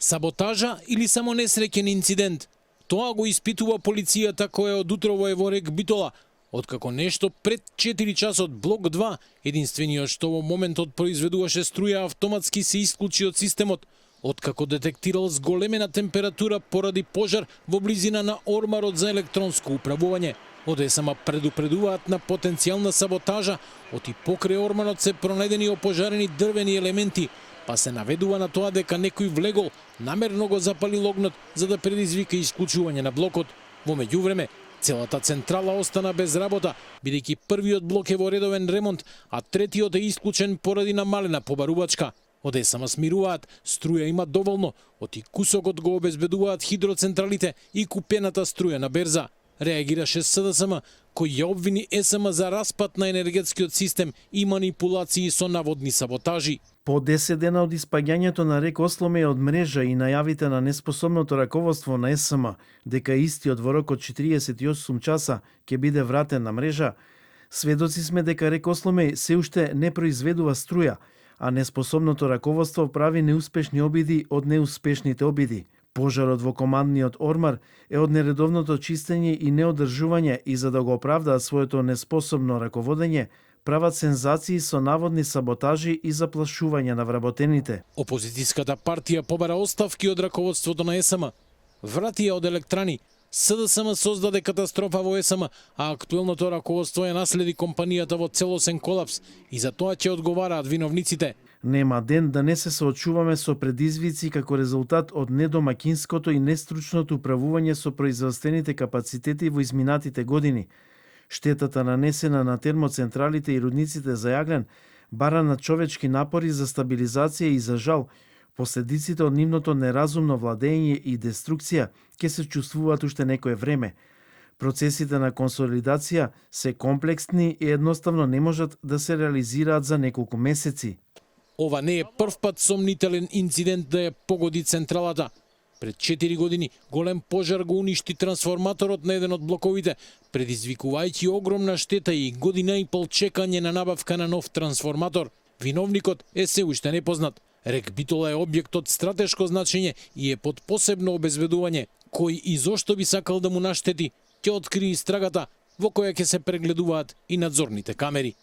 Саботажа или само несреќен инцидент? Тоа го испитува полицијата која од утрово е во Рек Битола, откако нешто пред 4 часот блок 2, единствениот што во моментот произведуваше струја, автоматски се исклучи од системот, откако детектирал зголемена температура поради пожар во близина на ормарот за електронско управување. Од ЕСМ предупредуваат на потенцијална саботажа, оти покрај ормарот се пронајдени опожарени дрвени елементи, па се наведува на тоа дека некој влегол, намерно го запалил огнот за да предизвика исклучување на блокот. Во меѓувреме, целата централа остана без работа, бидејќи првиот блок е во редовен ремонт, а третиот е исклучен поради намалена побарувачка. Од ЕСМ смируваат, струја има доволно, оти кусокот го обезбедуваат хидроцентралите и купената струја на берза. Реагираше СДСМ, кој ја обвини ЕСМ за распад на енергетскиот систем и манипулации со наводни саботажи. По 10 дена од испаѓањето на рек Осломе од мрежа и најавите на неспособното раководство на ЕСМ дека истиот во рок од 48 часа ќе биде вратен на мрежа, сведоци сме дека рек Осломе се уште не произведува струја, а неспособното раководство прави неуспешни обиди од неуспешните обиди. Пожарот во командниот ормар е од нередовното чистење и неодржување и за да го оправдаат своето неспособно раководење, прават сензации со наводни саботажи и заплашување на вработените. Опозицијската партија побара оставки од раководството на ЕСМ, врати ја од електрани. СДСМ создаде катастрофа во ЕСМ, а актуелното раководство ја наследи компанијата во целосен колапс и за тоа ќе одговараат виновниците. Нема ден да не се соочуваме со предизвици како резултат од недомакинското и нестручното управување со производствените капацитети во изминатите години. Штетата нанесена на термоцентралите и рудниците за јаглен бара на човечки напори за стабилизација и за жал, последиците од нивното неразумно владење и деструкција ќе се чувствуваат уште некое време. Процесите на консолидација се комплексни и едноставно не можат да се реализираат за неколку месеци. Ова не е првпат сомнителен инцидент да ја погоди централата. Пред 4 години голем пожар го уништи трансформаторот на еден од блоковите, предизвикувајќи огромна штета и година и пол чекање на набавка на нов трансформатор. Виновникот е се уште непознат. Рек Битола е објект од стратешко значење и е под посебно обезбедување. Кој и зошто би сакал да му наштети, ќе открие истрагата, во која ќе се прегледуваат и надзорните камери.